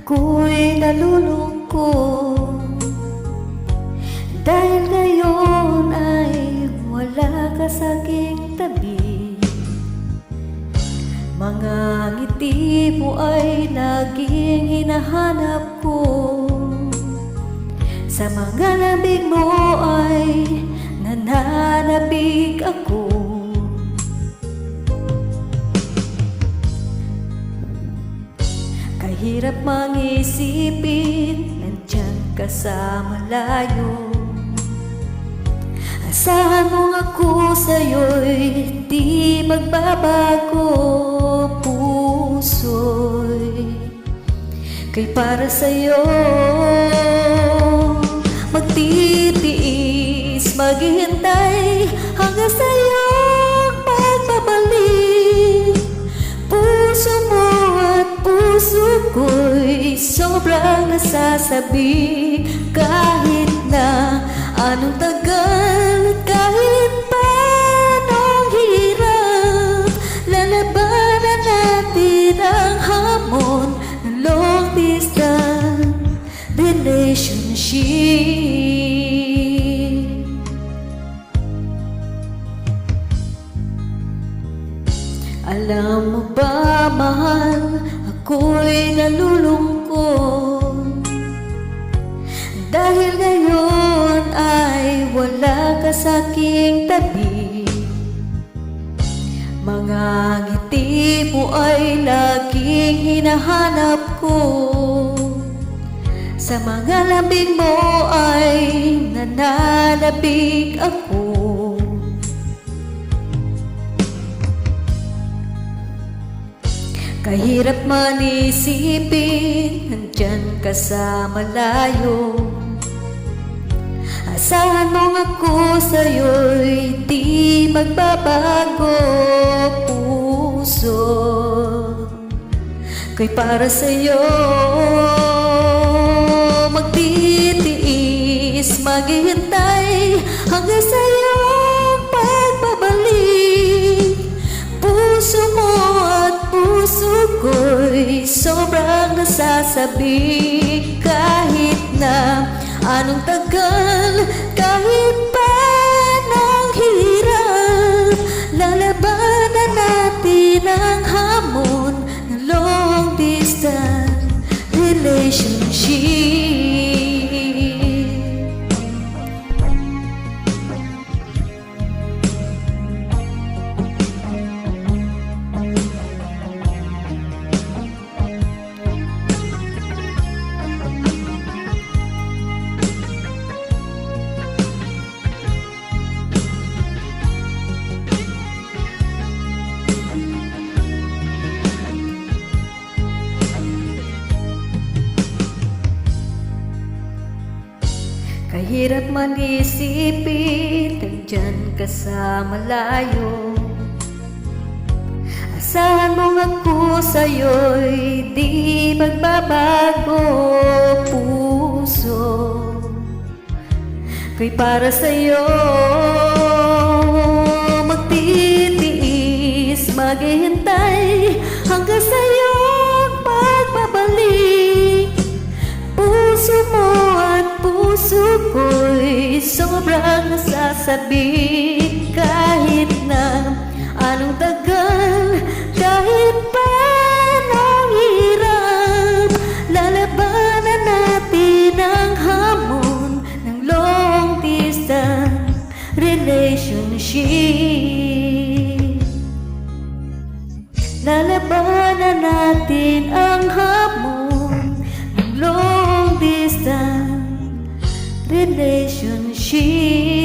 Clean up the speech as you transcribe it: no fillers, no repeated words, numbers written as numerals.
Ako'y nalulungkot dahil ngayon ay wala ka sa aking tabi. Mga ngiti mo ay laging hinahanap ko. Sa mga labig mo ay nananabig ako. Kahirap mangisipin, nandyan ka sa malayo. Asahan mong ako sa'yo'y di magbabago. Puso'y kay para sa'yo magtitiis, maghihintay hanggang sa'yo magbabalik. Puso mo at puso ko'y sobrang nasasabi. Kahit na anong tagal, kahit pa anong hirap, lalabanan natin ang hamon ng long distance relationship. Alam mo ba, mahal, ako'y nalulungkot dahil ngayon ay wala ka sa aking tabi. Mga ngiti mo ay laging hinahanap ko. Sa mga labing mo ay nananabig ako. Kahirap man isipin, nandyan ka sa malayo. Asahan mong ako sa'yo'y di magbabago. Puso kay para sa'yo magtitiis, maghihintay hanggang sa'yo pagbabalik. Puso mo at puso ko'y sobrang nasasabi. Kahit na anong tagal, kahit pa anong hirap, lalabanan natin ang hamon ng long distance relationship. Kahirap man isipin, nandyan ka sa malayo. Asahan mong ako sa'yo'y di magbabago. Puso kay para sa'yo magtitiis, maghihintay hanggang sa'yo pagbabalik. Puso mo at puso ko'y sobrang nasasabi. Kahit na anong tagal, kahit pa anong hirap, lalabanan natin ang hamon ng long distance relationship. Lalabanan natin ang hamon ng long distance relationship.